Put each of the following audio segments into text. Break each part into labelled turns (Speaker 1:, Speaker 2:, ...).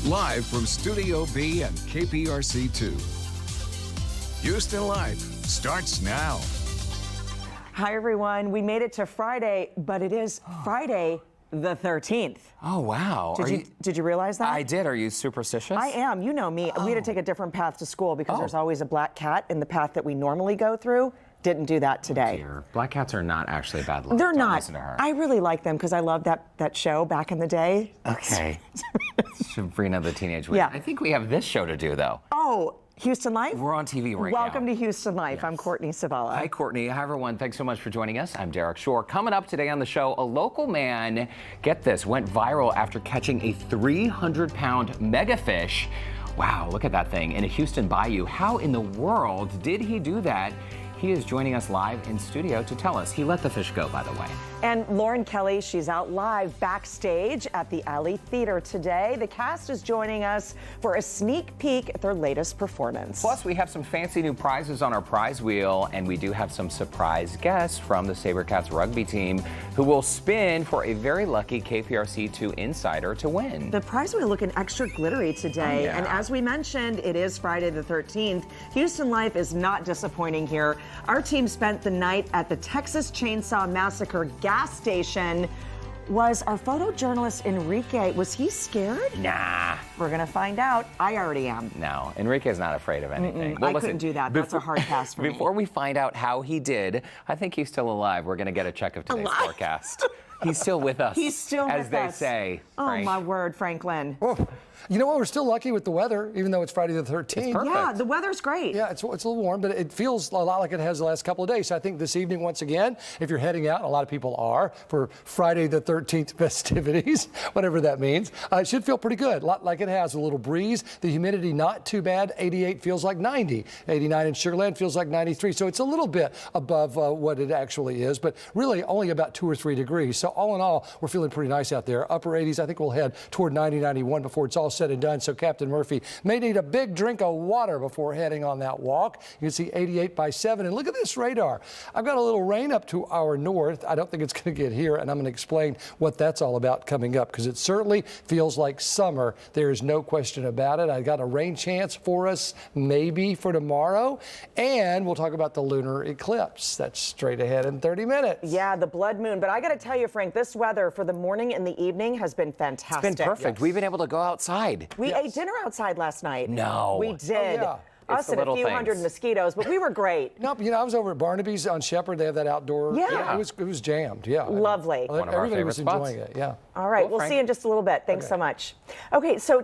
Speaker 1: Live from Studio B and KPRC2. Houston Live starts now.
Speaker 2: Hi, everyone. We made it to Friday, but it is Friday the 13th.
Speaker 3: Oh, wow.
Speaker 2: Did you realize that?
Speaker 3: I did. Are you superstitious?
Speaker 2: I am. You know me. We had to take a different path to school because there's always a black cat in the path that we normally go through. Didn't do that today.
Speaker 3: Oh, dear. Black cats are not actually bad luck.
Speaker 2: They're
Speaker 3: Don't
Speaker 2: not.
Speaker 3: listen to her.
Speaker 2: I really like them because I loved that show back in the day.
Speaker 3: Okay. Sabrina the Teenage Witch.
Speaker 2: Yeah.
Speaker 3: I think we have this show to do, though.
Speaker 2: Oh, Houston Life?
Speaker 3: We're on TV right now.
Speaker 2: Welcome to Houston Life. Yes. I'm Courtney Savella.
Speaker 3: Hi, Courtney. Hi, everyone. Thanks so much for joining us. I'm Derek Shore. Coming up today on the show, a local man, get this, went viral after catching a 300-pound megafish. Wow, look at that thing in a Houston bayou. How in the world did he do that? He is joining us live in studio to tell us. He let the fish go, by the way.
Speaker 2: And Lauren Kelly, she's out live backstage at the Alley Theater today. The cast is joining us for a sneak peek at their latest performance.
Speaker 3: Plus, we have some fancy new prizes on our prize wheel, and we do have some surprise guests from the SaberCats rugby team who will spin for a very lucky KPRC2 insider to win.
Speaker 2: The prize wheel looking extra glittery today.
Speaker 3: Yeah.
Speaker 2: And as we mentioned, it is Friday the 13th. Houston Life is not disappointing here. Our team spent the night at the Texas Chainsaw Massacre gas station. Was our photojournalist Enrique, was he scared?
Speaker 3: Nah.
Speaker 2: We're gonna find out. I already am.
Speaker 3: No, Enrique's not afraid of anything.
Speaker 2: Well, I couldn't do that. That's a hard pass for me.
Speaker 3: Before we find out how he did, I think he's still alive. We're gonna get a check of today's forecast. He's still with us.
Speaker 2: He's still with us.
Speaker 3: As they say.
Speaker 2: Oh,
Speaker 3: Frank.
Speaker 2: my word, Franklin.
Speaker 4: Oh, you know what? We're still lucky with the weather, even though it's Friday the 13th.
Speaker 3: It's perfect.
Speaker 2: Yeah, the weather's great.
Speaker 4: Yeah, it's a little warm, but it feels a lot like it has the last couple of days. So I think this evening, once again, if you're heading out, and a lot of people are, for Friday the 13th festivities, whatever that means, it should feel pretty good. Like it has a little breeze. The humidity not too bad. 88 feels like 90. 89 in Sugar Land feels like 93. So it's a little bit above what it actually is, but really only about 2 or 3 degrees. So all in all, we're feeling pretty nice out there. Upper 80s, I think we'll head toward 90, 91 before it's all said and done. So Captain Murphy may need a big drink of water before heading on that walk. You can see 88 by 7. And look at this radar. I've got a little rain up to our north. I don't think it's going to get here, and I'm going to explain what that's all about coming up, because it certainly feels like summer. There is no question about it. I got a rain chance for us maybe for tomorrow, and we'll talk about the lunar eclipse. That's straight ahead in 30 minutes.
Speaker 2: Yeah, the blood moon. But I got to tell you, Frank, this weather for the morning and the evening has been fantastic.
Speaker 3: It's been perfect.
Speaker 2: Yes.
Speaker 3: We've been able to go outside.
Speaker 2: We ate dinner outside last night.
Speaker 3: No.
Speaker 2: We did.
Speaker 4: Oh, yeah.
Speaker 2: Us and a few hundred mosquitoes, but we were great.
Speaker 4: Nope, you know, I was over at Barnaby's on Shepherd. They have that outdoor.
Speaker 2: Yeah.
Speaker 4: It was jammed. Yeah.
Speaker 2: Lovely.
Speaker 3: One of our
Speaker 4: Everybody was
Speaker 3: favorite
Speaker 4: enjoying
Speaker 3: spots.
Speaker 4: it. Yeah.
Speaker 2: All right,
Speaker 3: Cool,
Speaker 2: we'll
Speaker 3: Frank.
Speaker 2: see you in just a little bit. Thanks so much. Okay, so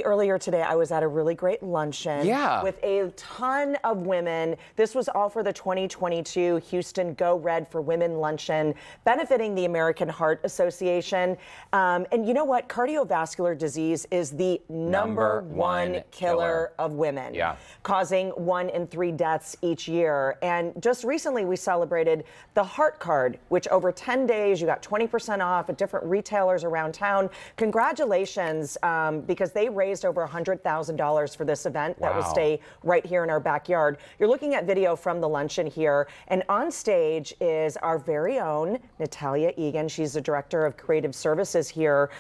Speaker 2: earlier today, I was at a really great luncheon with a ton of women. This was all for the 2022 Houston Go Red for Women Luncheon, benefiting the American Heart Association. And you know what? Cardiovascular disease is the number one killer of women, causing 1 in 3 deaths each year. And just recently, we celebrated the Heart Card, which over 10 days, you got 20% off at different retailers around town. Congratulations, because they raised over $100,000 for this event that will stay right here in our backyard. You're looking at video from the luncheon here, and on stage is our very own Natalia Egan. She's the director of creative services here,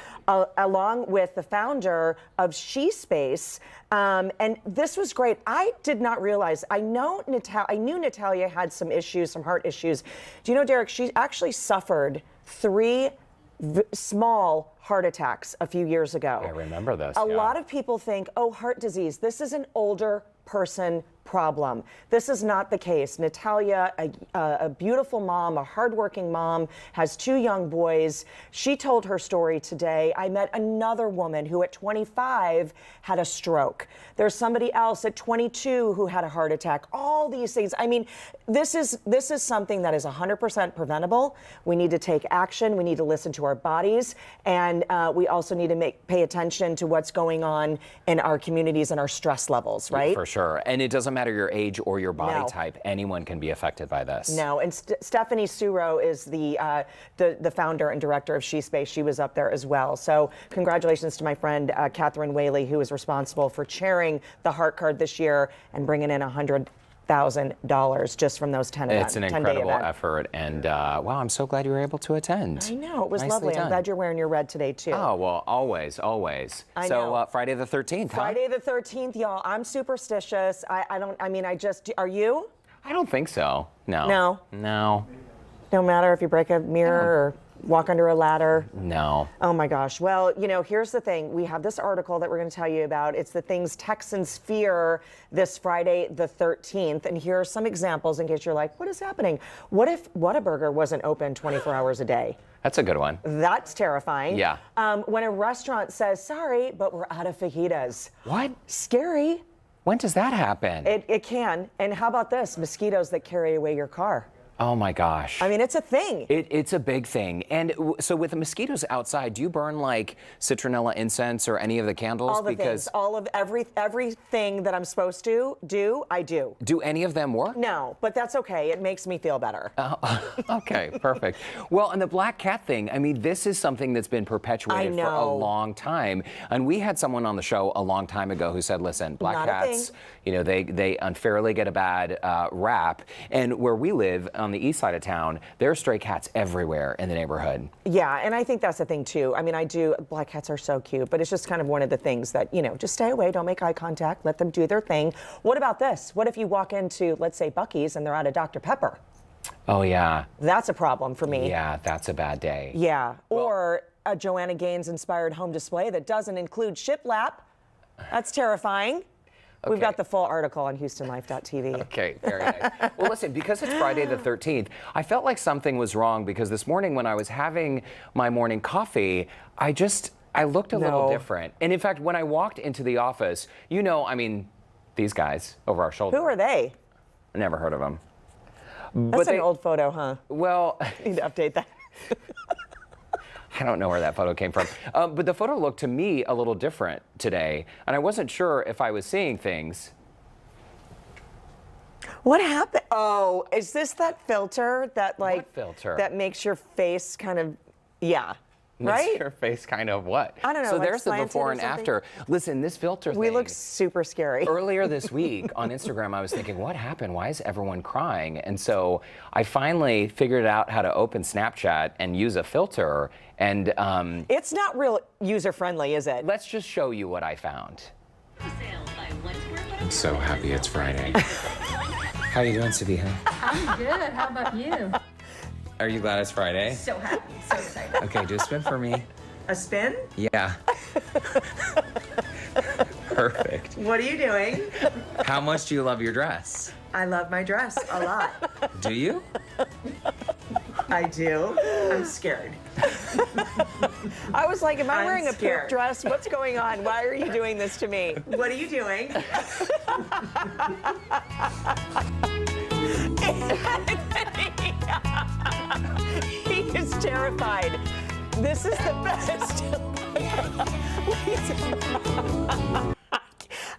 Speaker 2: along with the founder of She Space. And this was great. I did not realize, I knew Natalia had some issues, some heart issues. Do you know, Derek, she actually suffered 3 small heart attacks a few years ago.
Speaker 3: I remember this.
Speaker 2: A lot of people think, oh, heart disease, this is an older person problem. This is not the case. Natalia, a beautiful mom, a hardworking mom, has 2 young boys. She told her story today. I met another woman who at 25 had a stroke. There's somebody else at 22 who had a heart attack. All these things. I mean, this is something that is 100% preventable. We need to take action. We need to listen to our bodies. And we also need to pay attention to what's going on in our communities and our stress levels, right?
Speaker 3: For sure. And it doesn't matter your age or your body type. Anyone can be affected by this.
Speaker 2: No, and Stephanie Suro is the founder and director of She Space. She was up there as well. So congratulations to my friend Catherine Whaley, who is responsible for chairing the Heart Card this year and bringing in $100,000 $10,000 just from those 10 events.
Speaker 3: It's an incredible effort, and wow, I'm so glad you were able to attend.
Speaker 2: I know, it was
Speaker 3: Nicely
Speaker 2: lovely.
Speaker 3: done.
Speaker 2: I'm glad you're wearing your red today, too.
Speaker 3: Oh, well, always, always. So Friday the 13th, huh?
Speaker 2: Friday the 13th, y'all. I'm superstitious. Are you?
Speaker 3: I don't think so. No.
Speaker 2: No?
Speaker 3: No.
Speaker 2: No matter if you break a mirror or walk under a ladder?
Speaker 3: No.
Speaker 2: Oh my gosh. Well, here's the thing. We have this article that we're going to tell you about. It's the things Texans fear this Friday the 13th. And here are some examples in case you're like, what is happening? What if Whataburger wasn't open 24 hours a day?
Speaker 3: That's a good one.
Speaker 2: That's terrifying.
Speaker 3: Yeah.
Speaker 2: When a restaurant says, sorry, but we're out of fajitas.
Speaker 3: What?
Speaker 2: Scary.
Speaker 3: When does that happen?
Speaker 2: It can. And how about this? Mosquitoes that carry away your car.
Speaker 3: Oh my gosh.
Speaker 2: I mean, it's a thing.
Speaker 3: It's a big thing. And so with the mosquitoes outside, do you burn like citronella incense or any of the candles?
Speaker 2: All the things, all of everything that I'm supposed to do, I do.
Speaker 3: Do any of them work?
Speaker 2: No, but that's okay. It makes me feel better.
Speaker 3: Okay, perfect. Well, and the black cat thing, I mean, this is something that's been perpetuated for a long time. And we had someone on the show a long time ago who said, listen, black cats, they unfairly get a bad rap. And where we live on the east side of town, there are stray cats everywhere in the neighborhood.
Speaker 2: Yeah, and I think that's the thing too. I mean, black cats are so cute, but it's just kind of one of the things that, just stay away, don't make eye contact, let them do their thing. What about this? What if you walk into, let's say, Buc-ee's and they're out of Dr. Pepper?
Speaker 3: Oh, yeah.
Speaker 2: That's a problem for me.
Speaker 3: Yeah, that's a bad day.
Speaker 2: Yeah, or a Joanna Gaines-inspired home display that doesn't include shiplap. That's terrifying. Okay. We've got the full article on HoustonLife.tv.
Speaker 3: Okay, very nice. Well, listen, because it's Friday the 13th, I felt like something was wrong because this morning when I was having my morning coffee, I looked a little different. And in fact, when I walked into the office, these guys over our shoulder.
Speaker 2: Who are they?
Speaker 3: I never heard of them.
Speaker 2: That's an old photo, huh?
Speaker 3: Well,
Speaker 2: I need to update that.
Speaker 3: I don't know where that photo came from. But the photo looked to me a little different today, and I wasn't sure if I was seeing things.
Speaker 2: What happened? Oh, is this that filter that
Speaker 3: What filter?
Speaker 2: That makes your face kind of, right?
Speaker 3: Makes your face kind of what?
Speaker 2: I don't know.
Speaker 3: So
Speaker 2: like
Speaker 3: there's the before and after. Listen, this filter thing.
Speaker 2: We look super scary.
Speaker 3: Earlier this week on Instagram, I was thinking, what happened? Why is everyone crying? And so I finally figured out how to open Snapchat and use a filter. And
Speaker 2: it's not real user-friendly, is it?
Speaker 3: Let's just show you what I found. I'm so happy it's Friday. How you doing, Sabiha?
Speaker 5: I'm good. How about you?
Speaker 3: Are you glad it's Friday?
Speaker 5: So happy. So excited.
Speaker 3: Okay, do a spin for me.
Speaker 2: A spin?
Speaker 3: Yeah. Perfect.
Speaker 2: What are you doing?
Speaker 3: How much do you love your dress?
Speaker 2: I love my dress a lot.
Speaker 3: Do you?
Speaker 2: I do. I'm scared. I was like, am I wearing a poop dress? What's going on? Why are you doing this to me? What are you doing? He is terrified. This is the best.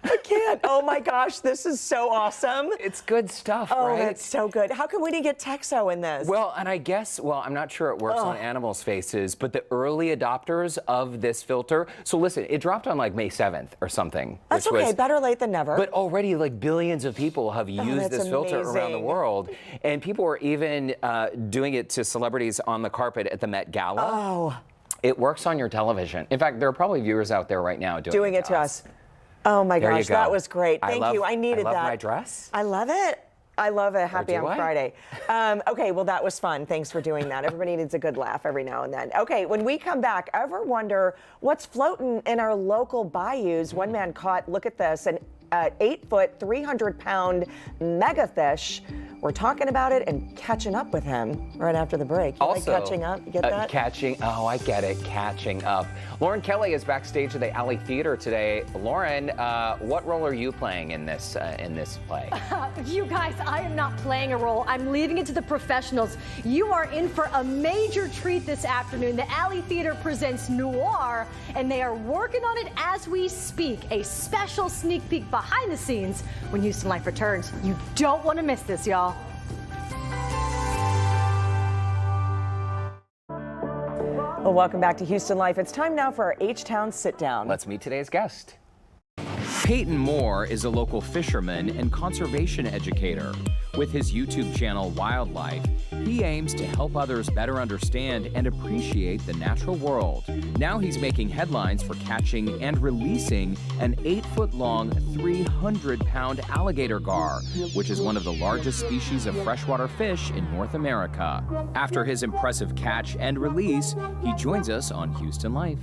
Speaker 2: I can't. Oh my gosh, this is so awesome.
Speaker 3: It's good stuff, right?
Speaker 2: Oh, that's so good. How come we didn't get Texo in this?
Speaker 3: Well, and I guess, I'm not sure it works on animals' faces, but the early adopters of this filter, so listen, it dropped on like May 7th or something.
Speaker 2: That's okay, better late than never.
Speaker 3: But already like billions of people have used this filter around the world. And people were even doing it to celebrities on the carpet at the Met Gala.
Speaker 2: Oh.
Speaker 3: It works on your television. In fact, there are probably viewers out there right now doing it to us.
Speaker 2: Oh my gosh, that was great. Thank you. I needed that.
Speaker 3: I love my dress.
Speaker 2: I love it. I love it. Happy on Friday. Okay, well, that was fun. Thanks for doing that. Everybody needs a good laugh every now and then. Okay, when we come back, ever wonder what's floating in our local bayous? One man caught, look at this, an 8-foot, 300-pound megafish. We're talking about it and catching up with him right after the break. You
Speaker 3: also,
Speaker 2: like catching up? You get that?
Speaker 3: I get it. Catching up. Lauren Kelly is backstage at the Alley Theater today. Lauren, what role are you playing in this play?
Speaker 6: You guys, I am not playing a role. I'm leaving it to the professionals. You are in for a major treat this afternoon. The Alley Theater presents Noir, and they are working on it as we speak. A special sneak peek behind the scenes when Houston Life returns. You don't want to miss this, y'all. Well, welcome back to Houston Life. It's time now for our H-Town Sit Down.
Speaker 3: Let's meet today's guest. Peyton Moore is a local fisherman and conservation educator. With his YouTube channel, Wildlife, he aims to help others better understand and appreciate the natural world. Now he's making headlines for catching and releasing an 8-foot-long, 300-pound alligator gar, which is one of the largest species of freshwater fish in North America. After his impressive catch and release, he joins us on Houston Life.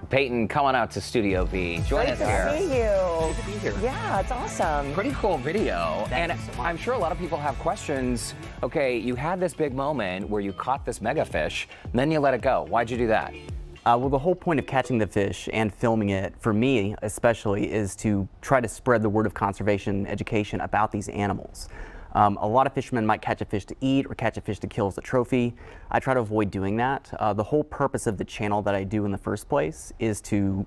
Speaker 3: Peyton, come on out to Studio B. Join us here.
Speaker 2: Great to see you.
Speaker 3: Good to be here.
Speaker 2: Yeah, it's awesome.
Speaker 3: Pretty cool video. And I'm sure a lot of people have questions. Okay, you had this big moment where you caught this mega fish, and then you let it go. Why'd you do that?
Speaker 7: Well, the whole point of catching the fish and filming it, for me especially, is to try to spread the word of conservation education about these animals. A lot of fishermen might catch a fish to eat or catch a fish to kill as a trophy. I try to avoid doing that. The whole purpose of the channel that I do in the first place is to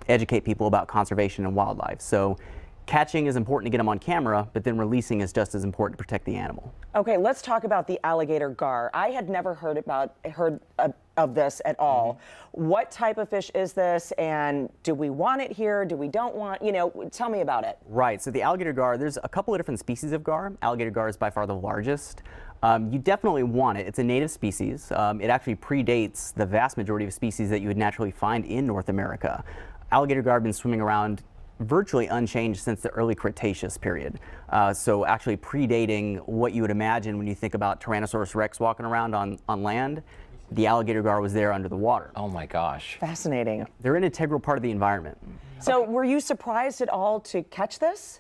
Speaker 7: educate people about conservation and wildlife. So catching is important to get them on camera, but then releasing is just as important to protect the animal.
Speaker 2: Okay, let's talk about the alligator gar. I had never heard of this at all. What type of fish is this, and do we want it here? Do we don't want, tell me about it.
Speaker 7: Right, so the alligator gar, there's a couple of different species of gar. Alligator gar is by far the largest. You definitely want it. It's a native species. It actually predates the vast majority of species that you would naturally find in North America. Alligator gar have been swimming around virtually unchanged since the early Cretaceous period. So actually predating what you would imagine when you think about Tyrannosaurus rex walking around on land. The alligator gar was there under the water.
Speaker 3: Oh my gosh.
Speaker 2: Fascinating.
Speaker 7: They're an integral part of the environment.
Speaker 2: So were you surprised at all to catch this?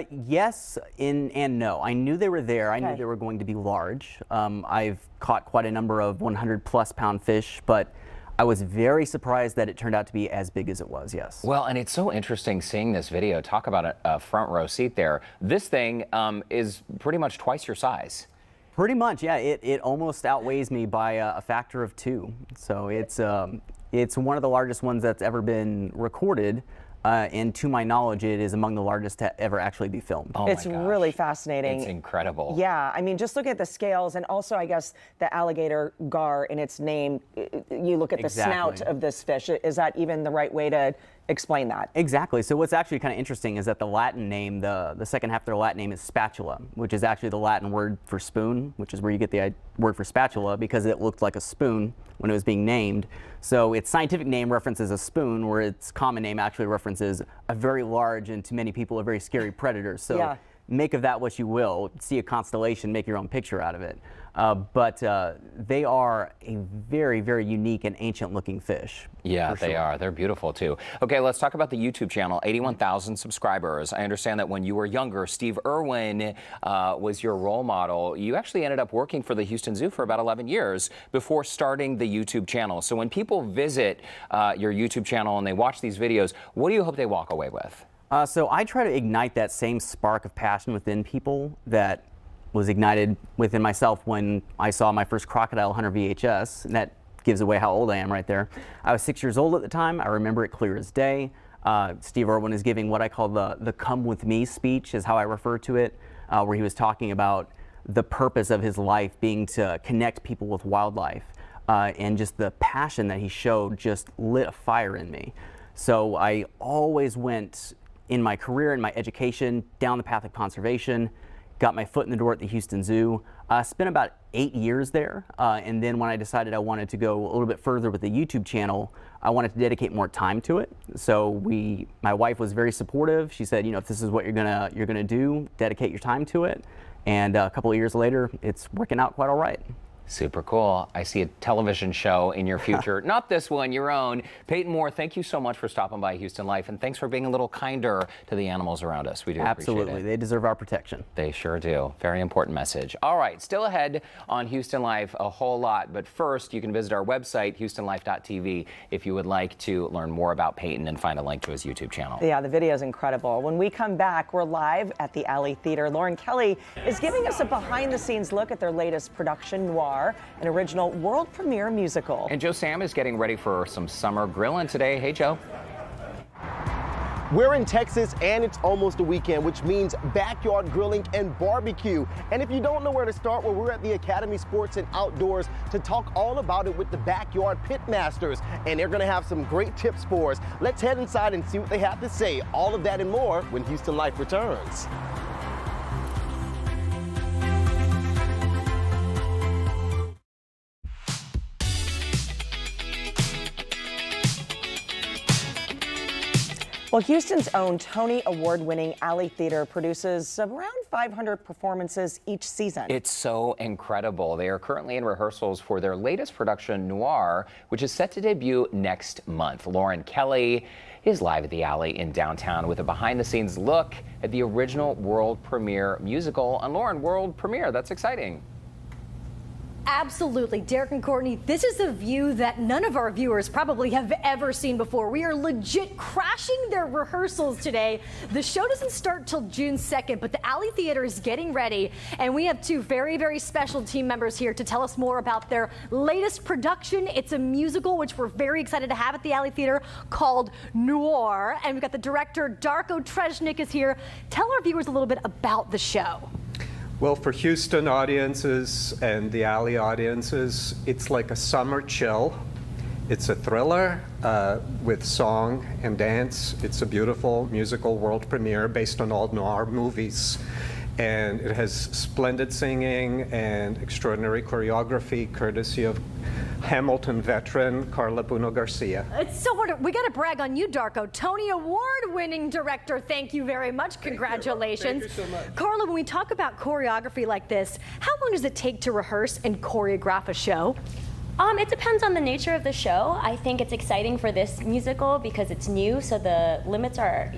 Speaker 7: Yes and no. I knew they were there. I knew they were going to be large. I've caught quite a number of 100+ pound fish, but I was very surprised that it turned out to be as big as it was, yes.
Speaker 3: Well, and it's so interesting seeing this video. Talk about a front row seat there. This thing is pretty much twice your size.
Speaker 7: Pretty much, yeah. It almost outweighs me by a factor of 2. So it's one of the largest ones that's ever been recorded. And to my knowledge, it is among the largest to ever actually be filmed.
Speaker 3: Oh
Speaker 2: it's really fascinating.
Speaker 3: It's incredible.
Speaker 2: Yeah, I mean, just look at the scales, and also, I guess, the alligator gar in its name, you look at the snout of this fish. Is that even the right way to explain that?
Speaker 7: Exactly. So what's actually kind of interesting is that the Latin name, the second half of their Latin name is spatula, which is actually the Latin word for spoon, which is where you get the word for spatula, because it looked like a spoon when it was being named. So its scientific name references a spoon, where its common name actually references a very large and to many people a very scary predator. So make of that what you will. See a constellation, make your own picture out of it. But they are a very, very unique and ancient looking fish.
Speaker 3: Yeah, they are. They're beautiful too. Okay, let's talk about the YouTube channel. 81,000 subscribers. I understand that when you were younger, Steve Irwin was your role model. You actually ended up working for the Houston Zoo for about 11 years before starting the YouTube channel. So when people visit your YouTube channel and they watch these videos, what do you hope they walk away with?
Speaker 7: So I try to ignite that same spark of passion within people that was ignited within myself when I saw my first crocodile hunter VHS, and that gives away how old I am right there. I was 6 years old at the time. I remember it clear as day. Steve Irwin is giving what I call the come with me speech, is how I refer to it, where he was talking about the purpose of his life being to connect people with wildlife, and just the passion that he showed just lit a fire in me. So I always went in my career and my education down the path of conservation. Got my foot in the door at the Houston Zoo. Spent about 8 years there, and then when I decided I wanted to go a little bit further with the YouTube channel, I wanted to dedicate more time to it. So my wife was very supportive. She said, if this is what you're gonna do, dedicate your time to it. And a couple of years later, it's working out quite all right.
Speaker 3: Super cool. I see a television show in your future. Not this one, your own. Peyton Moore, thank you so much for stopping by Houston Life, and thanks for being a little kinder to the animals around us. We do appreciate it.
Speaker 7: Absolutely. They deserve our protection.
Speaker 3: They sure do. Very important message. All right, still ahead on Houston Life, a whole lot. But first, you can visit our website, houstonlife.tv, if you would like to learn more about Peyton and find a link to his YouTube channel.
Speaker 2: Yeah, the video is incredible. When we come back, we're live at the Alley Theater. Lauren Kelly is giving us a behind-the-scenes look at their latest production, Noir, an original world premiere musical.
Speaker 3: And Joe Sam is getting ready for some summer grilling today. Hey, Joe.
Speaker 8: We're in Texas and it's almost a weekend, which means backyard grilling and barbecue. And if you don't know where to start, well, we're at the Academy Sports and Outdoors to talk all about it with the backyard pit masters. And they're gonna have some great tips for us. Let's head inside and see what they have to say. All of that and more when Houston Life returns.
Speaker 2: Well, Houston's own Tony Award-winning Alley Theater produces around 500 performances each season.
Speaker 3: It's so incredible. They are currently in rehearsals for their latest production, Noir, which is set to debut next month. Lauren Kelly is live at the Alley in downtown with a behind-the-scenes look at the original world premiere musical. And Lauren, world premiere, that's exciting.
Speaker 6: Absolutely. Derek and Courtney, this is a view that none of our viewers probably have ever seen before. We are legit crashing their rehearsals today. The show doesn't start till June 2nd, but the Alley Theater is getting ready, and we have two very, very special team members here to tell us more about their latest production. It's a musical, which we're very excited to have at the Alley Theater, called Noir, and we've got the director, Darko Tresnik, is here. Tell our viewers a little bit about the show.
Speaker 9: Well, for Houston audiences and the Alley audiences, it's like a summer chill. It's a thriller with song and dance. It's a beautiful musical world premiere based on all noir movies. And it has splendid singing and extraordinary choreography, courtesy of Hamilton veteran Carla Bruno Garcia.
Speaker 6: It's so wonderful. We got to brag on you, Darko. Tony Award-winning director. Thank you very much. Congratulations.
Speaker 9: Thank you so much.
Speaker 6: Carla, when we talk about choreography like this, how long does it take to rehearse and choreograph a show?
Speaker 10: It depends on the nature of the show. I think it's exciting for this musical because it's new, so the limits are,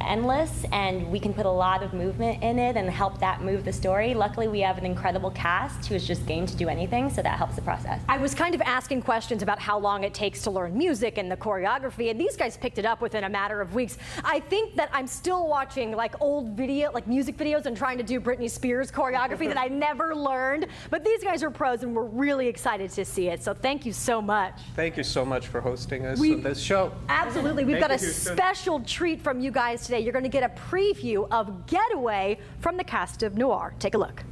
Speaker 10: endless, and we can put a lot of movement in it and help that move the story. Luckily, we have an incredible cast who is just game to do anything, so that helps the process.
Speaker 6: I was kind of asking questions about how long it takes to learn music and the choreography, and these guys picked it up within a matter of weeks. I think that I'm still watching old music videos and trying to do Britney Spears choreography that I never learned, but these guys are pros and we're really excited to see it. So thank you so much.
Speaker 9: Thank you so much for hosting us on this show.
Speaker 6: Absolutely. We've got a
Speaker 9: Houston.
Speaker 6: special treat from you guys today. You're going to get a preview of Getaway from the cast of Noir. Take a look.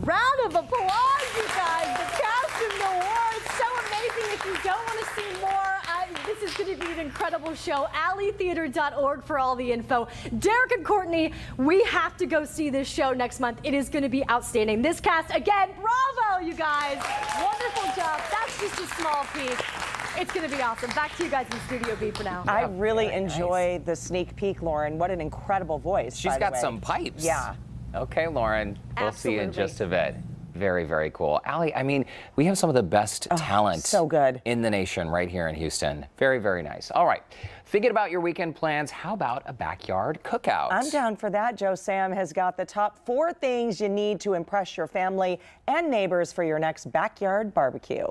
Speaker 6: Round of applause, you guys. The cast of Noir is so amazing. If you don't want to see more, this is going to be an incredible show. alleytheater.org for all the info. Derek and Courtney, we have to go see this show next month. It is going to be outstanding. This cast, again, bravo, you guys. Wonderful job. That's just a small piece. It's going to be awesome. Back to you guys in Studio B for now.
Speaker 2: I really enjoy the sneak peek, Lauren. What an incredible voice.
Speaker 3: She's got some pipes.
Speaker 2: Yeah.
Speaker 3: Okay, Lauren, we'll see you in just a bit. Very, very cool. Allie, I mean, we have some of the best talent
Speaker 2: so good
Speaker 3: in the nation right here in Houston. Very, very nice. All right, thinking about your weekend plans, how about a backyard cookout?
Speaker 2: I'm down for that. Joe Sam has got the top 4 things you need to impress your family and neighbors for your next backyard barbecue.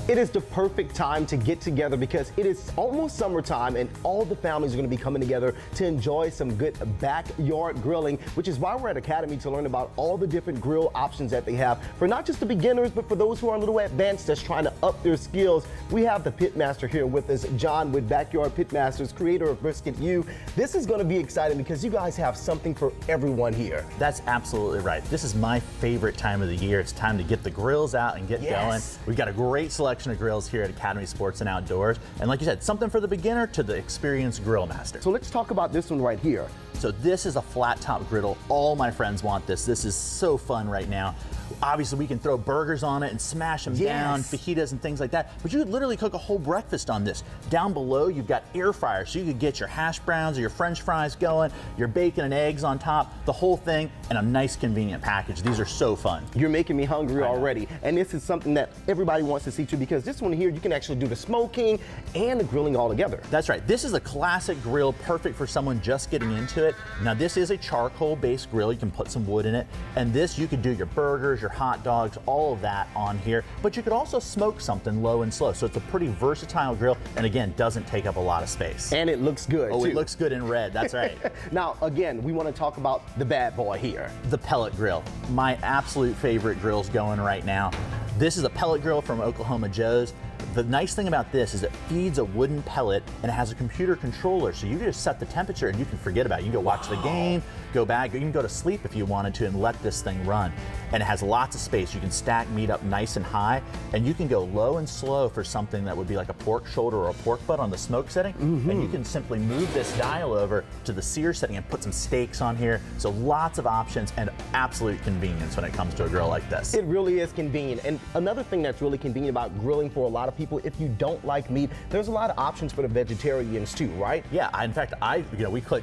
Speaker 8: It is the perfect time to get together because it is almost summertime and all the families are going to be coming together to enjoy some good backyard grilling, which is why we're at Academy to learn about all the different grill options that they have for not just the beginners, but for those who are a little advanced that's trying to up their skills. We have the pitmaster here with us, John with Backyard Pitmasters, creator of Brisket U. This is going to be exciting because you guys have something for everyone here.
Speaker 11: That's absolutely right. This is my favorite time of the year. It's time to get the grills out and get going. We've got a great selection of grills here at Academy Sports and Outdoors. And like you said, something for the beginner to the experienced grill master.
Speaker 8: So let's talk about this one right here.
Speaker 11: So this is a flat top griddle. All my friends want this. This is so fun right now. Obviously, we can throw burgers on it and smash them down, fajitas and things like that. But you could literally cook a whole breakfast on this. Down below, you've got air fryers, so you could get your hash browns or your French fries going, your bacon and eggs on top, the whole thing, and a nice convenient package. These are so fun.
Speaker 8: You're making me hungry already. And this is something that everybody wants to see too, because this one here, you can actually do the smoking and the grilling all together.
Speaker 11: That's right. This is a classic grill, perfect for someone just getting into it. Now, this is a charcoal-based grill. You can put some wood in it. And this, you could do your burgers, your hot dogs, all of that on here. But you could also smoke something low and slow. So it's a pretty versatile grill, and again, doesn't take up a lot of space.
Speaker 8: And it looks good,
Speaker 11: too.
Speaker 8: It
Speaker 11: looks good in red. That's right.
Speaker 8: Now, again, we want to talk about the bad boy here.
Speaker 11: The pellet grill. My absolute favorite grill's going right now. This is a pellet grill from Oklahoma Joe's. The nice thing about this is it feeds a wooden pellet and it has a computer controller, so you can just set the temperature and you can forget about it. You can go watch the game, go back, you can go to sleep if you wanted to and let this thing run. And it has lots of space. You can stack meat up nice and high, and you can go low and slow for something that would be like a pork shoulder or a pork butt on the smoke setting. And you can simply move this dial over to the sear setting and put some steaks on here. So lots of options and absolute convenience when it comes to a grill like this.
Speaker 8: It really is convenient. And another thing that's really convenient about grilling for a lot of people, if you don't like meat, there's a lot of options for the vegetarians too, right?
Speaker 11: Yeah, in fact,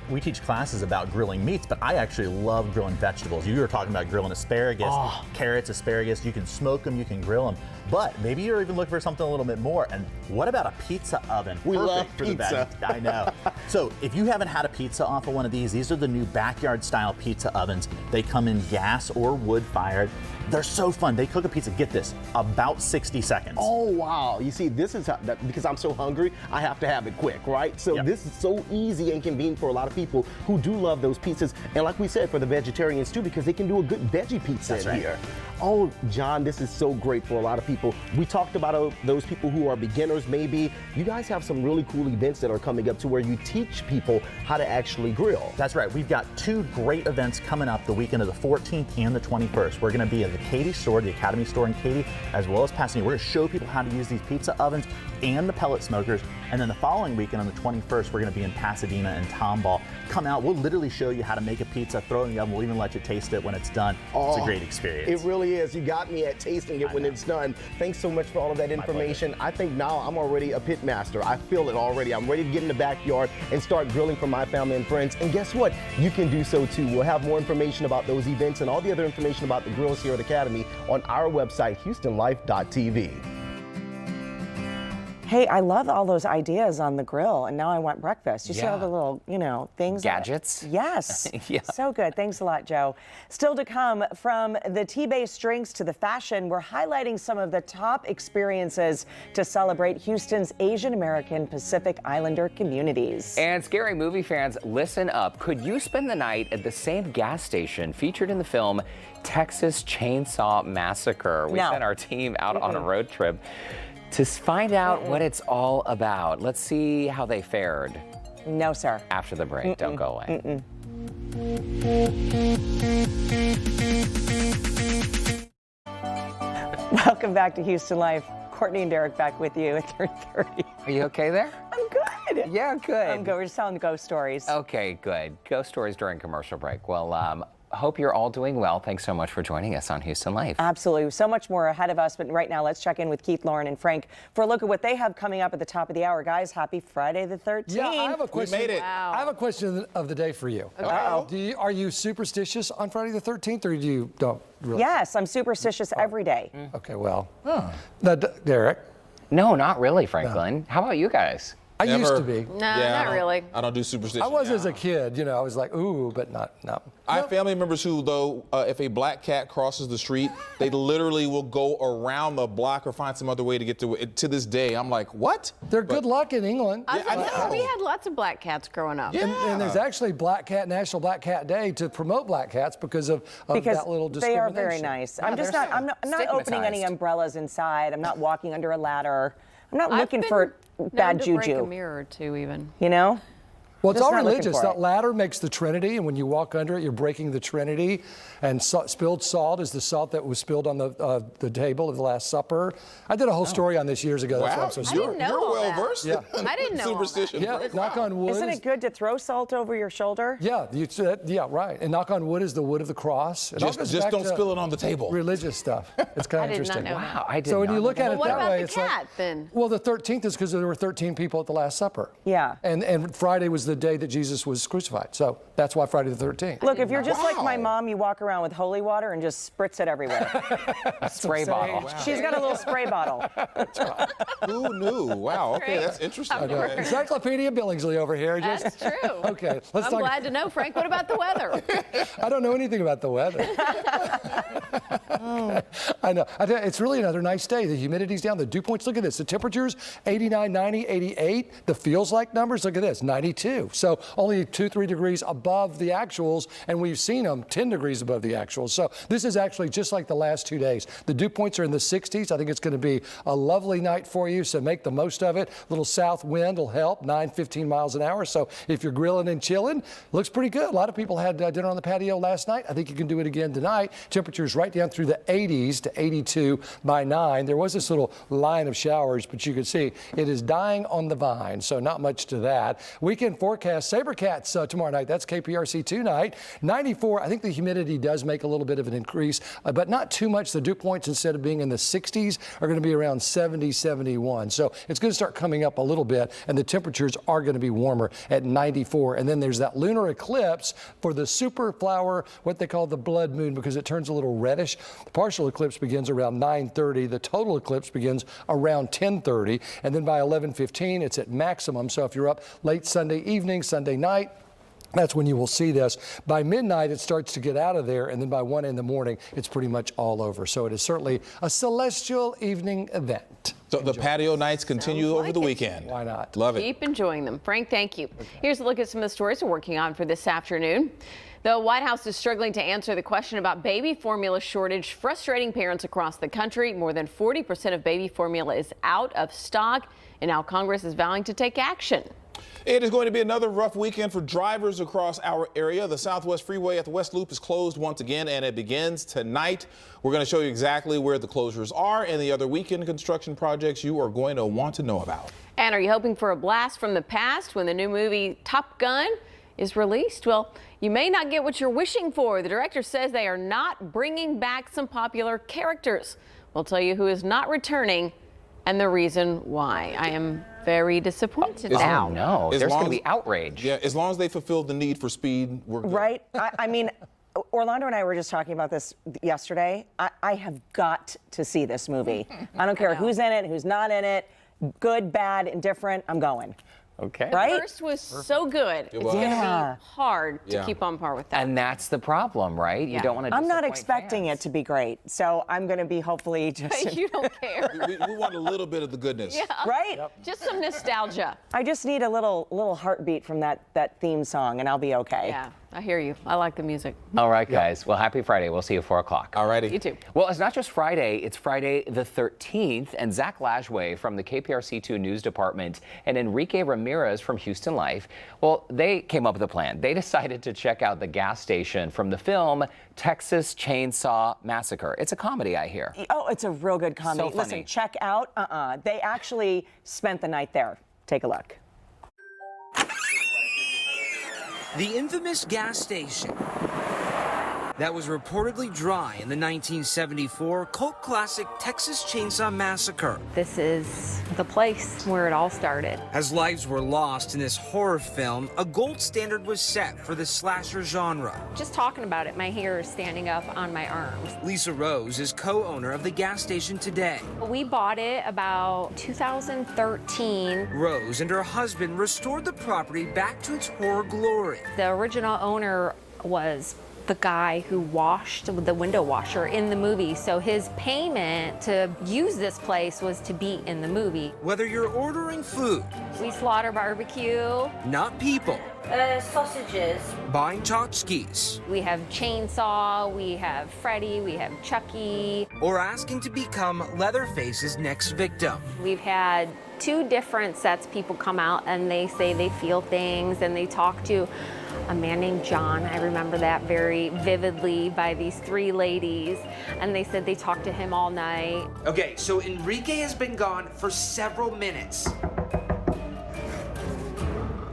Speaker 11: we teach classes about grilling meats, but I actually love grilling vegetables. You were talking about grilling asparagus, carrots, asparagus. You can smoke them, you can grill them, but maybe you're even looking for something a little bit more. And what about a pizza oven?
Speaker 8: We love
Speaker 11: for
Speaker 8: pizza.
Speaker 11: The I know. So if you haven't had a pizza off of one of these are the new backyard style pizza ovens. They come in gas or wood fired. They're so fun. They cook a pizza, get this, about 60 seconds.
Speaker 8: Oh, wow. You see, this is how, because I'm so hungry, I have to have it quick, right? So this is so easy and convenient for a lot of people who do love those pizzas. And like we said, for the vegetarians too, because they can do a good veggie pizza here. Oh, John, this is so great for a lot of people. We talked about those people who are beginners maybe. You guys have some really cool events that are coming up to where you teach people how to actually grill.
Speaker 11: That's right. We've got two great events coming up the weekend of the 14th and the 21st. We're going to be at the Katy store, the Academy store in Katy, as well as Pasadena. We're going to show people how to use these pizza ovens and the pellet smokers. And then the following weekend on the 21st, we're going to be in Pasadena and Tomball. Come out. We'll literally show you how to make a pizza, throw it in the oven. We'll even let you taste it when it's done. It's a great experience.
Speaker 8: It really is. You got me at tasting it when it's done. Thanks so much for all of that information. I think now I'm already a pit master. I feel it already. I'm ready to get in the backyard and start grilling for my family and friends. And guess what? You can do so too. We'll have more information about those events and all the other information about the grills here at Academy on our website, HoustonLife.tv.
Speaker 2: Hey, I love all those ideas on the grill, and now I want breakfast. You see all the little, things?
Speaker 3: Gadgets?
Speaker 2: Yes. So good. Thanks a lot, Joe. Still to come, from the tea-based drinks to the fashion, we're highlighting some of the top experiences to celebrate Houston's Asian American Pacific Islander communities.
Speaker 3: And scary movie fans, listen up. Could you spend the night at the same gas station featured in the film Texas Chainsaw Massacre? We sent our team out on a road trip to find out what it's all about. Let's see how they fared.
Speaker 2: No, sir.
Speaker 3: After the break. Don't go away.
Speaker 2: Welcome back to Houston Life. Courtney and Derek back with you at 3:30.
Speaker 3: Are you okay there?
Speaker 2: I'm good.
Speaker 3: Yeah, good.
Speaker 2: I'm good. We're just telling ghost stories.
Speaker 3: Okay, good. Ghost stories during commercial break. Well, hope you're all doing well. Thanks so much for joining us on Houston Life.
Speaker 2: Absolutely. So much more ahead of us. But right now, let's check in with Keith, Lauren, and Frank for a look at what they have coming up at the top of the hour. Guys, happy Friday the 13th.
Speaker 4: Yeah, I have a question.
Speaker 8: We made it.
Speaker 4: Wow. I have a question of the day for you.
Speaker 2: Uh-oh.
Speaker 4: Are you superstitious on Friday the 13th, or do you don't really?
Speaker 2: Yes, I'm superstitious every day.
Speaker 4: Okay, well. Now, Derek?
Speaker 3: No, not really, Franklin. How about you guys?
Speaker 4: I used to be.
Speaker 12: No, not really.
Speaker 13: I don't do superstition.
Speaker 4: I was as a kid, you know, I was like, ooh, but no.
Speaker 13: I have family members who, though, if a black cat crosses the street, they literally will go around the block or find some other way to get to it. To this day, I'm like, what?
Speaker 4: They're good luck in England.
Speaker 12: I know. We had lots of black cats growing up.
Speaker 4: Yeah. And there's actually National Black Cat Day to promote black cats because of that little discrimination.
Speaker 2: They are very nice. I'm not opening any umbrellas inside. I'm not walking under a ladder. I'm not looking for bad juju.
Speaker 12: Break a mirror or two, even.
Speaker 2: You know?
Speaker 4: Well, it's all religious. That ladder makes the Trinity, and when you walk under it, you're breaking the Trinity. And spilled salt is the salt that was spilled on the table of the Last Supper. I did a whole story on this years ago.
Speaker 13: Wow.
Speaker 4: That's why I'm so sorry.
Speaker 12: You're
Speaker 13: well versed.
Speaker 4: Yeah.
Speaker 12: I didn't know
Speaker 13: superstition.
Speaker 4: Yeah, knock on wood.
Speaker 2: Isn't it good to throw salt over your shoulder?
Speaker 4: Yeah, yeah, right. And knock on wood is the wood of the cross.
Speaker 13: Just don't spill it on the table.
Speaker 4: Religious stuff. It's kind of interesting.
Speaker 12: I did not know that.
Speaker 3: Wow, I did
Speaker 4: So when you look at it that way, it's
Speaker 12: what about the cat then?
Speaker 4: Well, the 13th is because there were 13 people at the Last Supper.
Speaker 2: Yeah.
Speaker 4: And Friday was the day that Jesus was crucified. So that's why Friday the 13th.
Speaker 2: Look, if you're just like my mom, you walk around with holy water and just spritz it everywhere.
Speaker 3: A spray bottle.
Speaker 2: Wow. She's got a little spray bottle.
Speaker 13: Who knew? Wow. Okay, that's interesting.
Speaker 4: Encyclopedia Billingsley over here.
Speaker 12: That's true.
Speaker 4: Okay.
Speaker 12: I'm glad to know, Frank. What about the weather?
Speaker 4: I don't know anything about the weather. I know. I tell you, it's really another nice day. The humidity's down. The dew points, look at this. The temperatures, 89, 90, 88. The feels like numbers, look at this, 92. So only 2-3 degrees above the actuals, and we've seen them 10 degrees above the actuals. So this is actually just like the last 2 days. The dew points are in the 60s. I think it's going to be a lovely night for you, so make the most of it. A little south wind will help, 9-15 miles an hour. So if you're grilling and chilling, looks pretty good. A lot of people had dinner on the patio last night. I think you can do it again tonight. Temperatures right down through the 80s to 82 by 9. There was this little line of showers, but you can see it is dying on the vine, so not much to that. Weekend forecast, SaberCats tomorrow night. That's KPRC2 night. 94, I think the humidity does make a little bit of an increase, but not too much. The dew points, instead of being in the 60s, are going to be around 70, 71. So it's going to start coming up a little bit, and the temperatures are going to be warmer at 94. And then there's that lunar eclipse for the super flower, what they call the blood moon, because it turns a little reddish. The partial eclipse begins around 9:30. The total eclipse begins around 10:30. And then by 11:15, it's at maximum. So if you're up late Sunday evening, Sunday night, that's when you will see this. By midnight, it starts to get out of there, and then by 1 in the morning, it's pretty much all over. So it is certainly a celestial evening event.
Speaker 13: So the patio nights continue over the weekend.
Speaker 4: Why not?
Speaker 13: Love it.
Speaker 12: Keep enjoying them. Frank, thank you. Here's a look at some of the stories we're working on for this afternoon. The White House is struggling to answer the question about baby formula shortage, frustrating parents across the country. More than 40% of baby formula is out of stock, and now Congress is vowing to take action.
Speaker 13: It is going to be another rough weekend for drivers across our area. The Southwest Freeway at the West Loop is closed once again, and it begins tonight. We're going to show you exactly where the closures are and the other weekend construction projects you are going to want to know about.
Speaker 12: And are you hoping for a blast from the past when the new movie Top Gun is released? Well, you may not get what you're wishing for. The director says they are not bringing back some popular characters. We'll tell you who is not returning and the reason why. I am very disappointed now.
Speaker 3: No, there's going to be outrage.
Speaker 13: Yeah, as long as they fulfill the need for speed, we're good.
Speaker 2: Right? I mean, Orlando and I were just talking about this yesterday. I have got to see this movie. I don't care who's in it, who's not in it, good, bad, indifferent, I'm going.
Speaker 3: Okay.
Speaker 2: Right?
Speaker 12: The first was so good. It's going to be hard to keep on par with that.
Speaker 3: And that's the problem, right? You don't want to
Speaker 2: I'm not expecting it to be great, so I'm going to be hopefully just...
Speaker 12: You don't care.
Speaker 13: we want a little bit of the goodness.
Speaker 12: Yeah.
Speaker 2: Right?
Speaker 12: Just some nostalgia.
Speaker 2: I just need a little heartbeat from that theme song, and I'll be okay.
Speaker 12: Yeah, I hear you. I like the music.
Speaker 3: All right, guys. Well, happy Friday. We'll see you at 4 o'clock.
Speaker 13: All righty.
Speaker 12: You too.
Speaker 3: Well, it's not just Friday. It's Friday the 13th. And Zach Lashway from the KPRC2 News Department and Enrique Ramirez from Houston Life, well, they came up with a plan. They decided to check out the gas station from the film Texas Chainsaw Massacre. It's a comedy, I hear.
Speaker 2: Oh, it's a real good comedy.
Speaker 3: So funny.
Speaker 2: Listen, check out. They actually spent the night there. Take a look.
Speaker 14: The infamous gas station. that was reportedly dry in the 1974 cult classic Texas Chainsaw Massacre.
Speaker 12: This is the place where it all started.
Speaker 14: As lives were lost in this horror film, a gold standard was set for the slasher genre.
Speaker 12: Just talking about it, my hair is standing up on my arms.
Speaker 14: Lisa Rose is co-owner of the gas station today.
Speaker 12: We bought it about 2013.
Speaker 14: Rose and her husband restored the property back to its horror glory.
Speaker 12: The original owner was the guy who washed the window washer in the movie, so his payment to use this place was to be in the movie.
Speaker 14: Whether you're ordering food,
Speaker 12: we slaughter barbecue,
Speaker 14: not people,
Speaker 12: sausages,
Speaker 14: buying tchotchkes,
Speaker 12: we have Chainsaw, we have Freddy, we have Chucky,
Speaker 14: or asking to become Leatherface's next victim.
Speaker 12: We've had 2 different sets. People come out and they say they feel things, and they talk to a man named John. I remember that very vividly by these 3 ladies, and they said they talked to him all night.
Speaker 14: Okay, so Enrique has been gone for several minutes.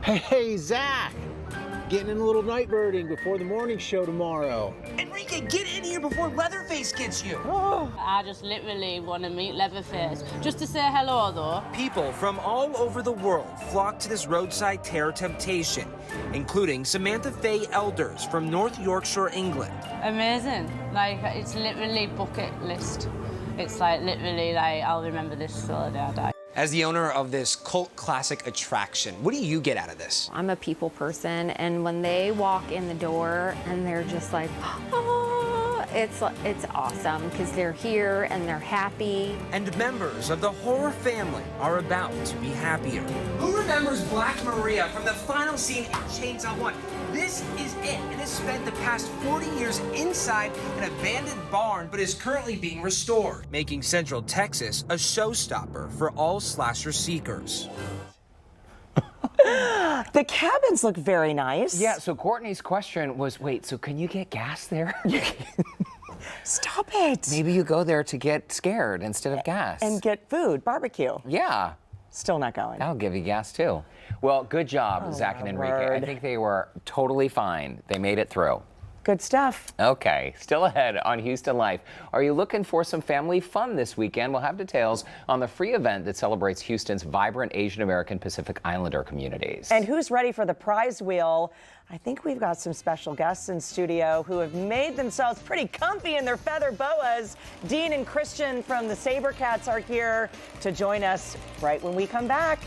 Speaker 15: Hey, Zach! Getting in a little night birding before the morning show tomorrow.
Speaker 14: Enrique, get in here before Leatherface gets you.
Speaker 16: I just literally want to meet Leatherface, just to say hello, though.
Speaker 14: People from all over the world flock to this roadside terror temptation, including Samantha Faye Elders from North Yorkshire, England.
Speaker 16: Amazing. Like, it's literally bucket list. It's like, literally, like, I'll remember this till the day I die.
Speaker 14: As the owner of this cult classic attraction, what do you get out of this?
Speaker 12: I'm a people person, and when they walk in the door and they're just like, oh, it's awesome because they're here and they're happy.
Speaker 14: And members of the horror family are about to be happier. Who remembers Black Maria from the final scene in Chainsaw 1? This is it. It has spent the past 40 years inside an abandoned barn, but is currently being restored, making Central Texas a showstopper for all slasher seekers.
Speaker 2: The cabins look very nice.
Speaker 3: Yeah, so Courtney's question was, wait, so can you get gas there?
Speaker 2: Stop it.
Speaker 3: Maybe you go there to get scared instead of gas.
Speaker 2: And get food, barbecue.
Speaker 3: Yeah.
Speaker 2: Still not going.
Speaker 3: That'll give you gas too. Well, good job, Zach and Enrique.
Speaker 2: word.
Speaker 3: I think they were totally fine. They made it through.
Speaker 2: Good stuff.
Speaker 3: Okay, still ahead on Houston Life. Are you looking for some family fun this weekend? We'll have details on the free event that celebrates Houston's vibrant Asian American Pacific Islander communities.
Speaker 2: And who's ready for the prize wheel? I think we've got some special guests in studio who have made themselves pretty comfy in their feather boas. Dean and Christian from the SaberCats are here to join us right when we come back.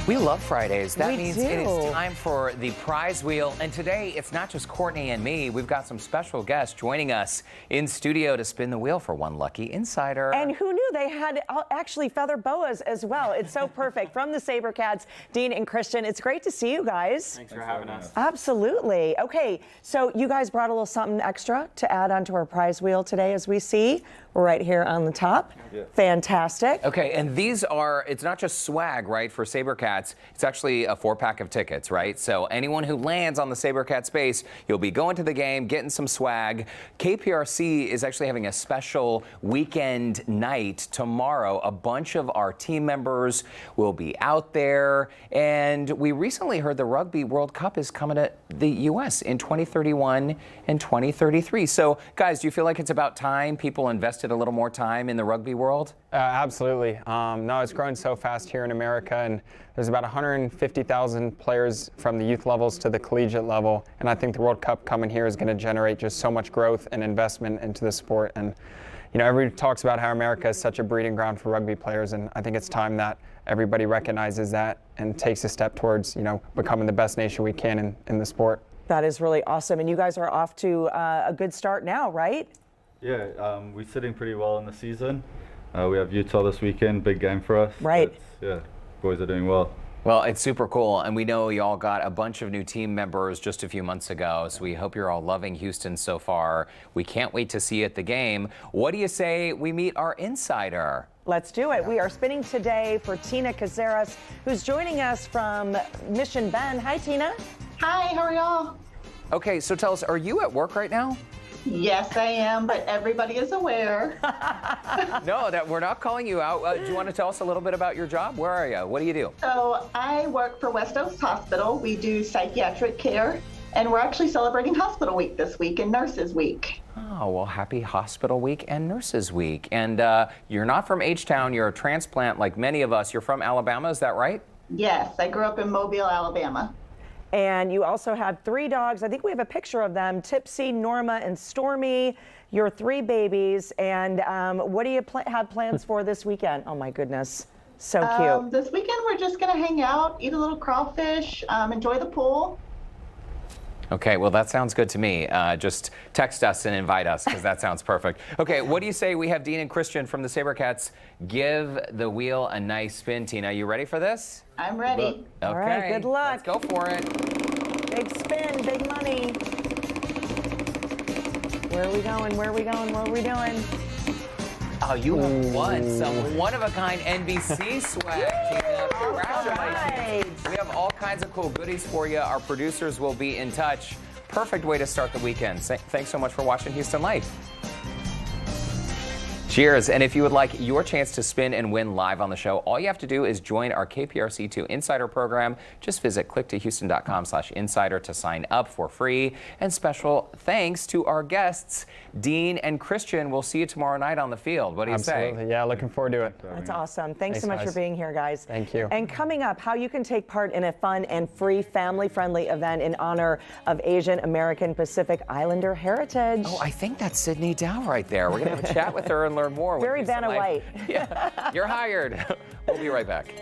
Speaker 3: We love Fridays. That means it
Speaker 2: do.
Speaker 3: is time for the prize wheel. And today, it's not just Courtney and me. We've got some special guests joining us in studio to spin the wheel for one lucky insider.
Speaker 2: And who knew they had actually feather boas as well? It's so perfect. From the SaberCats, Dean and Christian, it's great to see you guys.
Speaker 17: Thanks for having us.
Speaker 2: Absolutely. Okay, so you guys brought a little something extra to add onto our prize wheel today, as we see right here on the top.
Speaker 17: Yeah.
Speaker 2: Fantastic.
Speaker 3: Okay, and these are, it's not just swag, right, for SaberCats. It's actually a 4-pack of tickets, right? So anyone who lands on the SaberCat space, you'll be going to the game, getting some swag. KPRC is actually having a special weekend night tomorrow. A bunch of our team members will be out there. And we recently heard the Rugby World Cup is coming to the U.S. in 2031 and 2033. So, guys, do you feel like it's about time people invested a little more time in the rugby world?
Speaker 17: Absolutely. No, it's growing so fast here in America, and there's about 150,000 players from the youth levels to the collegiate level, and I think the World Cup coming here is going to generate just so much growth and investment into the sport. And you know, everybody talks about how America is such a breeding ground for rugby players, and I think it's time that everybody recognizes that and takes a step towards, you know, becoming the best nation we can in the sport.
Speaker 2: That is really awesome. And you guys are off to a good start now, right?
Speaker 18: Yeah, we're sitting pretty well in the season. We have Utah this weekend, big game for us.
Speaker 2: Right.
Speaker 18: Yeah, boys are doing well.
Speaker 3: Well, it's super cool, and we know y'all got a bunch of new team members just a few months ago, so we hope you're all loving Houston so far. We can't wait to see you at the game. What do you say we meet our insider?
Speaker 2: Let's do it. We are spinning today for Tina Cazares, who's joining us from Mission Bend. Hi, Tina.
Speaker 19: Hi, how are y'all?
Speaker 3: Okay, so tell us, are you at work right now?
Speaker 19: Yes, I am, but everybody is aware.
Speaker 3: No, that we're not calling you out. Do you want to tell us a little bit about your job? Where are you? What do you do?
Speaker 19: So I work for West Oaks Hospital. We do psychiatric care, and we're actually celebrating Hospital Week this week and Nurses Week.
Speaker 3: Oh, well, happy Hospital Week and Nurses Week. And you're not from H-Town. You're a transplant like many of us. You're from Alabama, is that right?
Speaker 19: Yes, I grew up in Mobile, Alabama.
Speaker 2: And you also have 3 dogs. I think we have a picture of them, Tipsy, Norma, and Stormy, your 3 babies. And what do you have plans for this weekend? Oh my goodness, so cute.
Speaker 19: This weekend we're just gonna hang out, eat a little crawfish, enjoy the pool.
Speaker 3: Okay, well, that sounds good to me. Just text us and invite us, because that sounds perfect. Okay, what do you say we have Dean and Christian from the SaberCats give the wheel a nice spin? Tina, you ready for this?
Speaker 19: I'm ready.
Speaker 3: Okay,
Speaker 2: all right, good luck.
Speaker 3: Let's go for it.
Speaker 2: Big spin, big money. Where are we going? Where are we going? What are we doing?
Speaker 3: Oh, you have won some one-of-a-kind NBC swag, Tina. Congratulations. We have all kinds of cool goodies for you. Our producers will be in touch. Perfect way to start the weekend. Thanks so much for watching Houston Life. Cheers. And if you would like your chance to spin and win live on the show, all you have to do is join our KPRC2 Insider program. Just visit clicktohouston.com/insider to sign up for free. And special thanks to our guests, Dean and Christian. We'll see you tomorrow night on the field. What do you say?
Speaker 17: Absolutely. Yeah, looking forward to it.
Speaker 2: That's awesome. Thanks so much
Speaker 17: guys.
Speaker 2: for being here, guys.
Speaker 17: Thank you.
Speaker 2: And coming up, how you can take part in a fun and free family-friendly event in honor of Asian American Pacific Islander heritage.
Speaker 3: Oh, I think that's Sydney Dow right there. We're going to have a chat with her and learn more.
Speaker 2: Very Vanna White.
Speaker 3: Yeah, you're hired. We'll be right back.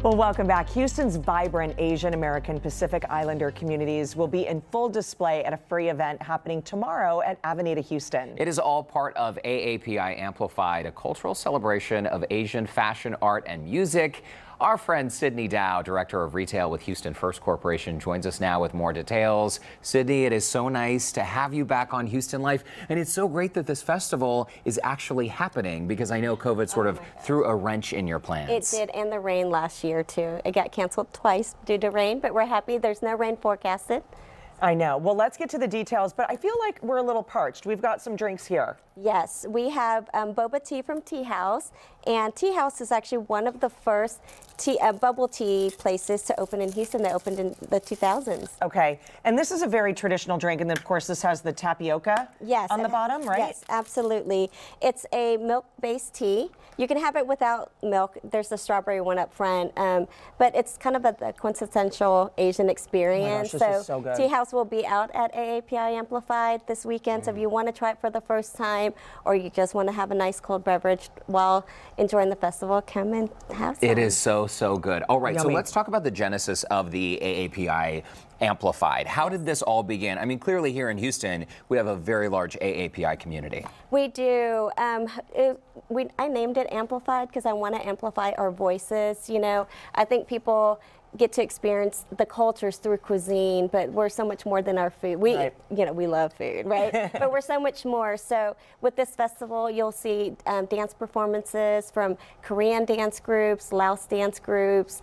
Speaker 2: Well, welcome back. Houston's vibrant Asian American Pacific Islander communities will be in full display at a free event happening tomorrow at Avenida Houston.
Speaker 3: It is all part of AAPI Amplified, a cultural celebration of Asian fashion, art, and music. Our friend Sydney Dow, Director of Retail with Houston First Corporation, joins us now with more details. Sydney, it is so nice to have you back on Houston Life, and it's so great that this festival is actually happening, because I know COVID sort of threw a wrench in your plans.
Speaker 20: It did, and the rain last year too. It got canceled twice due to rain, but we're happy there's no rain forecasted.
Speaker 2: I know. Well, let's get to the details, but I feel like we're a little parched. We've got some drinks here.
Speaker 20: Yes, we have Boba Tea from Tea House, and Tea House is actually one of the first bubble tea places to open in Houston. They opened in the 2000s.
Speaker 2: Okay, and this is a very traditional drink, and then of course this has the tapioca on the bottom, right?
Speaker 20: Yes, absolutely. It's a milk-based tea. You can have it without milk. There's the strawberry one up front, but it's kind of a quintessential Asian experience.
Speaker 2: Oh my gosh, this is so good.
Speaker 20: Tea House will be out at AAPI Amplified this weekend, so if you want to try it for the first time, or you just want to have a nice cold beverage while enjoying the festival, come and have some.
Speaker 3: It is so good. All right,
Speaker 20: Yummy.
Speaker 3: so let's talk about the genesis of the AAPI Amplified. How did this all begin? I mean, clearly here in Houston, we have a very large AAPI community.
Speaker 20: We do. I named it Amplified because I want to amplify our voices. You know, I think people get to experience the cultures through cuisine, but we're so much more than our food. We, you know, we love food, right? But we're so much more. So with this festival, you'll see dance performances from Korean dance groups, Laos dance groups,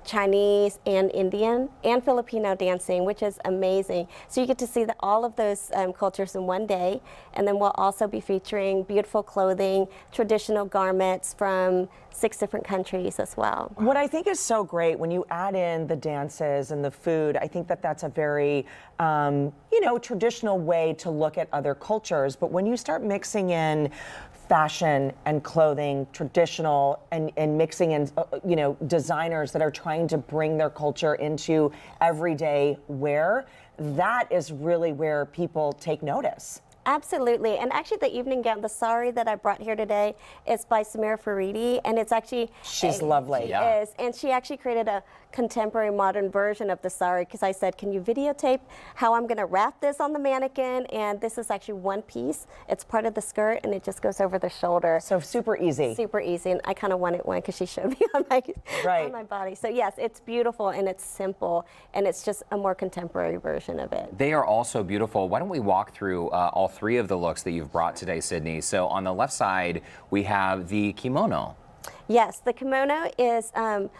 Speaker 20: Chinese and Indian and Filipino dancing, which is amazing. So you get to see all of those cultures in one day, and then we'll also be featuring beautiful clothing, traditional garments from 6 different countries as well.
Speaker 2: What I think is so great when you add in the dances and the food, I think that that's a very, you know, traditional way to look at other cultures. But when you start mixing in fashion and clothing, traditional, and mixing in, you know, designers that are trying to bring their culture into everyday wear, that is really where people take notice.
Speaker 20: Absolutely, and actually the evening gown, the sari that I brought here today is by Samira Faridi, and it's actually...
Speaker 2: She's lovely.
Speaker 20: She is, and she actually created a contemporary modern version of the sari, because I said, can you videotape how I'm gonna wrap this on the mannequin? And this is actually one piece. It's part of the skirt, and it just goes over the shoulder.
Speaker 2: So super easy.
Speaker 20: Super easy, and I kind of wanted one because she showed me on my body. So yes, it's beautiful, and it's simple, and it's just a more contemporary version of it.
Speaker 3: They are also beautiful. Why don't we walk through all 3 of the looks that you've brought today, Sydney? So on the left side, we have the kimono.
Speaker 20: Yes, the kimono is on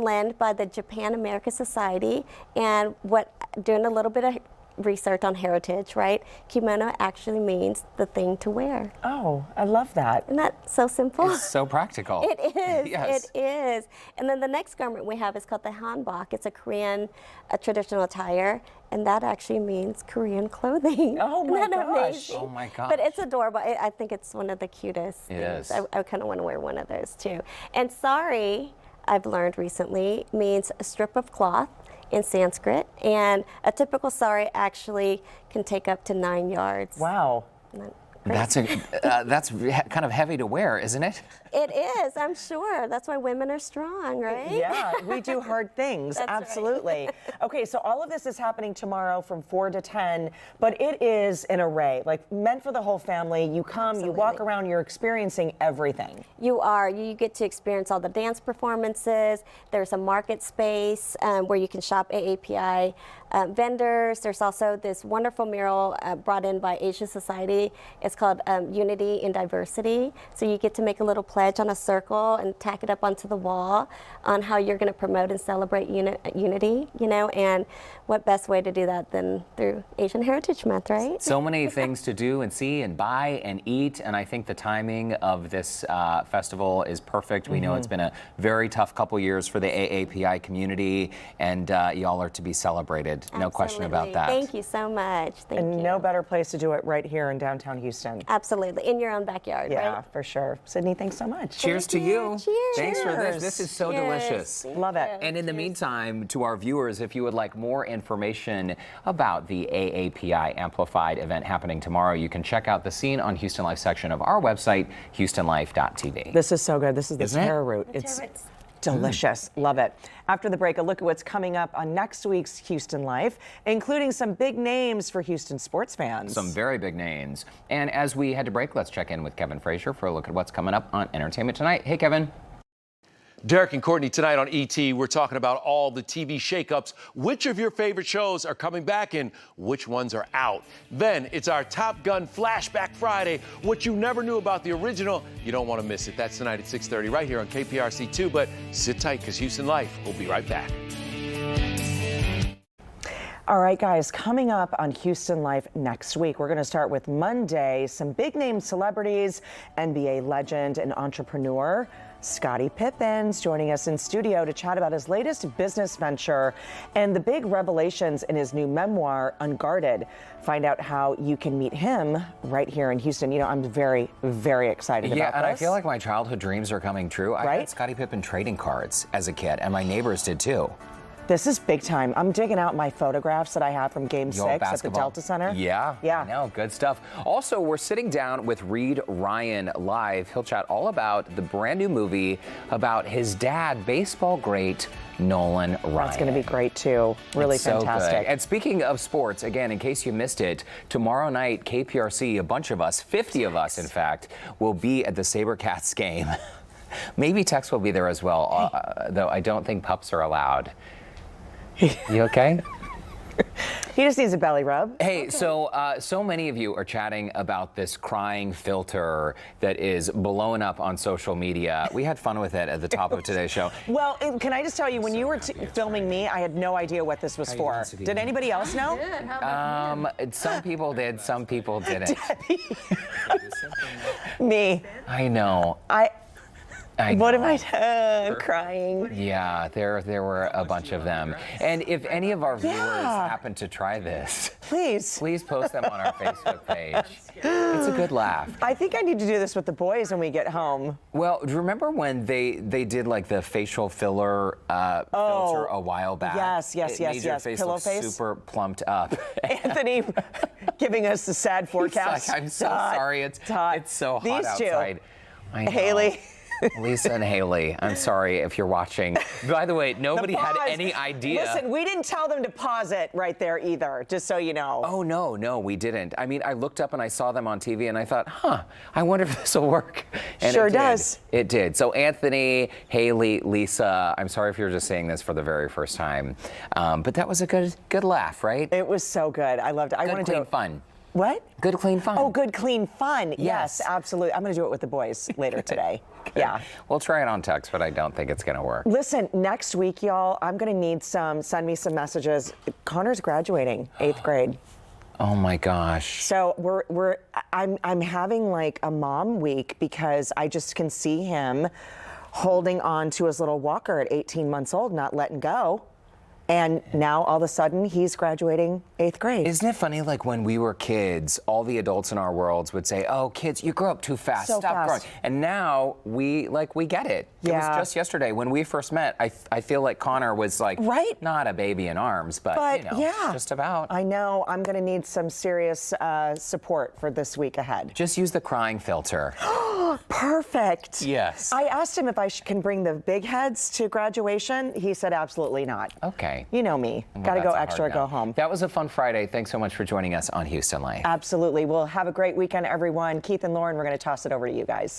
Speaker 20: lend by the Japan America Society, and what doing a little bit of research on heritage, right? Kimono actually means the thing to wear.
Speaker 2: Oh, I love that.
Speaker 20: Isn't that so simple?
Speaker 3: It's so practical.
Speaker 20: It is.
Speaker 3: Yes.
Speaker 20: It is. And then the next garment we have is called the Hanbak. It's a Korean traditional attire, and that actually means Korean clothing.
Speaker 2: Oh my
Speaker 20: Isn't that
Speaker 2: gosh.
Speaker 20: amazing?
Speaker 3: Oh my gosh.
Speaker 20: But it's adorable. I think it's one of the cutest
Speaker 3: It
Speaker 20: things.
Speaker 3: is.
Speaker 20: I kind of want to wear one of those too. And sari, I've learned recently, means a strip of cloth in Sanskrit, and a typical sari actually can take up to 9 yards.
Speaker 2: Wow.
Speaker 3: That's kind of heavy to wear, isn't it?
Speaker 20: It is, I'm sure. That's why women are strong, right?
Speaker 2: Yeah, we do hard things.
Speaker 20: That's
Speaker 2: Absolutely. Okay, so all of this is happening tomorrow from 4 to 10, but it is an array, like meant for the whole family. You come, you walk around, you're experiencing everything.
Speaker 20: You are. You get to experience all the dance performances. There's a market space where you can shop AAPI vendors. There's also this wonderful mural brought in by Asian Society. It's called Unity in Diversity. So you get to make a little pledge on a circle and tack it up onto the wall on how you're going to promote and celebrate unity, you know, and what best way to do that than through Asian Heritage Month, right?
Speaker 3: So many things to do and see and buy and eat, and I think the timing of this festival is perfect. We know it's been a very tough couple years for the AAPI community, and y'all are to be celebrated. No question about that.
Speaker 20: Thank you so much. Thank you.
Speaker 2: And no better place to do it right here in downtown Houston.
Speaker 20: Absolutely, in your own backyard,
Speaker 2: Yeah,
Speaker 20: right?
Speaker 2: for sure. Sydney, thanks so much.
Speaker 3: Cheers to you.
Speaker 20: Cheers.
Speaker 3: Thanks for this. This is so delicious.
Speaker 2: Love it.
Speaker 3: And in the meantime, to our viewers, if you would like more information about the AAPI Amplified event happening tomorrow, you can check out the Scene on Houston Life section of our website, houstonlife.tv.
Speaker 2: This is so good. This is the
Speaker 3: Isn't it?
Speaker 2: taro root. It's delicious. Love it. After the break, a look at what's coming up on next week's Houston Life, including some big names for Houston sports fans.
Speaker 3: Some very big names. And as we head to break, let's check in with Kevin Frazier for a look at what's coming up on Entertainment Tonight. Hey, Kevin.
Speaker 21: Derek and Courtney, tonight on ET, we're talking about all the TV shakeups. Which of your favorite shows are coming back and which ones are out? Then it's our Top Gun Flashback Friday. What you never knew about the original, you don't want to miss it. That's tonight at 6:30 right here on KPRC2. But sit tight because Houston Life will be right back.
Speaker 2: All right, guys, coming up on Houston Life next week, we're going to start with Monday. Some big name celebrities, NBA legend and entrepreneur Scottie Pippen's joining us in studio to chat about his latest business venture and the big revelations in his new memoir, Unguarded. Find out how you can meet him right here in Houston. You know, I'm very, very excited about this.
Speaker 3: Yeah, and I feel like my childhood dreams are coming true. I
Speaker 2: Right?
Speaker 3: had Scottie Pippen trading cards as a kid, and my neighbors did too.
Speaker 2: This is big time. I'm digging out my photographs that I have from Game 6 at the Delta Center.
Speaker 3: Yeah, I know, good stuff. Also, we're sitting down with Reed Ryan live. He'll chat all about the brand new movie about his dad, baseball great Nolan Ryan.
Speaker 2: That's going to be great too. Really
Speaker 3: It's so
Speaker 2: fantastic.
Speaker 3: good. And speaking of sports, again, in case you missed it, tomorrow night, KPRC, a bunch of us, 50 of us in fact, will be at the SaberCats game. Maybe Tex will be there as well, though I don't think pups are allowed. You okay?
Speaker 2: He just needs a belly rub.
Speaker 3: Hey, so many of you are chatting about this crying filter that is blowing up on social media. We had fun with it at the top of today's show.
Speaker 2: Well, can I just tell you, when you were filming me, I had no idea what this was for. Did anybody else know?
Speaker 3: Some people did, some people didn't.
Speaker 2: Me.
Speaker 3: I know.
Speaker 2: What am I crying?
Speaker 3: Yeah, there were a bunch of them. And if any of our viewers happen to try this, please post them on our Facebook page. It's a good laugh.
Speaker 2: I think I need to do this with the boys when we get home.
Speaker 3: Well, do you remember when they did like the facial filler filter a while back?
Speaker 2: Yes.
Speaker 3: It made your face
Speaker 2: Pillow
Speaker 3: look
Speaker 2: face.
Speaker 3: super plumped up.
Speaker 2: Anthony giving us the sad forecast.
Speaker 3: He's like, I'm so sorry. It's so hot
Speaker 2: These
Speaker 3: outside. I know.
Speaker 2: Haley.
Speaker 3: Lisa and Haley, I'm sorry if you're watching. By the way, nobody had any idea.
Speaker 2: Listen, we didn't tell them to pause it right there either, just so you know.
Speaker 3: Oh, no, we didn't. I mean, I looked up and I saw them on TV and I thought, I wonder if this will work. And
Speaker 2: sure
Speaker 3: it did.
Speaker 2: does.
Speaker 3: It did. So Anthony, Haley, Lisa, I'm sorry if you're just saying this for the very first time, but that was a good laugh, right?
Speaker 2: It was so good. I loved it. I want to do it.
Speaker 3: Fun.
Speaker 2: What?
Speaker 3: Good, clean fun.
Speaker 2: Oh, good, clean fun. Yes, absolutely. I'm going to do it with the boys later today. Yeah.
Speaker 3: We'll try it on text, but I don't think it's going to work.
Speaker 2: Listen, next week, y'all, I'm going to need send me some messages. Connor's graduating 8th grade.
Speaker 3: Oh my gosh.
Speaker 2: So I'm having like a mom week because I just can see him holding on to his little walker at 18 months old, not letting go. And now all of a sudden he's graduating 8th grade.
Speaker 3: Isn't it funny, like when we were kids, all the adults in our worlds would say, oh, kids, you grow up too fast,
Speaker 2: So
Speaker 3: stop
Speaker 2: fast.
Speaker 3: growing. And now we get it. It was
Speaker 2: Yeah.
Speaker 3: just yesterday when we first met, I feel like Connor was like,
Speaker 2: right?
Speaker 3: Not a baby in arms, but you know,
Speaker 2: yeah,
Speaker 3: just about.
Speaker 2: I know. I'm going to need some serious support for this week ahead.
Speaker 3: Just use the crying filter.
Speaker 2: Perfect.
Speaker 3: Yes.
Speaker 2: I asked him if I can bring the big heads to graduation. He said absolutely not.
Speaker 3: Okay.
Speaker 2: You know me.
Speaker 3: Well,
Speaker 2: Got to
Speaker 3: that's
Speaker 2: go
Speaker 3: a hard
Speaker 2: extra,
Speaker 3: no.
Speaker 2: go home.
Speaker 3: That was a fun Friday. Thanks so much for joining us on Houston Life.
Speaker 2: Absolutely. Well, have a great weekend, everyone. Keith and Lauren, we're going to toss it over to you guys.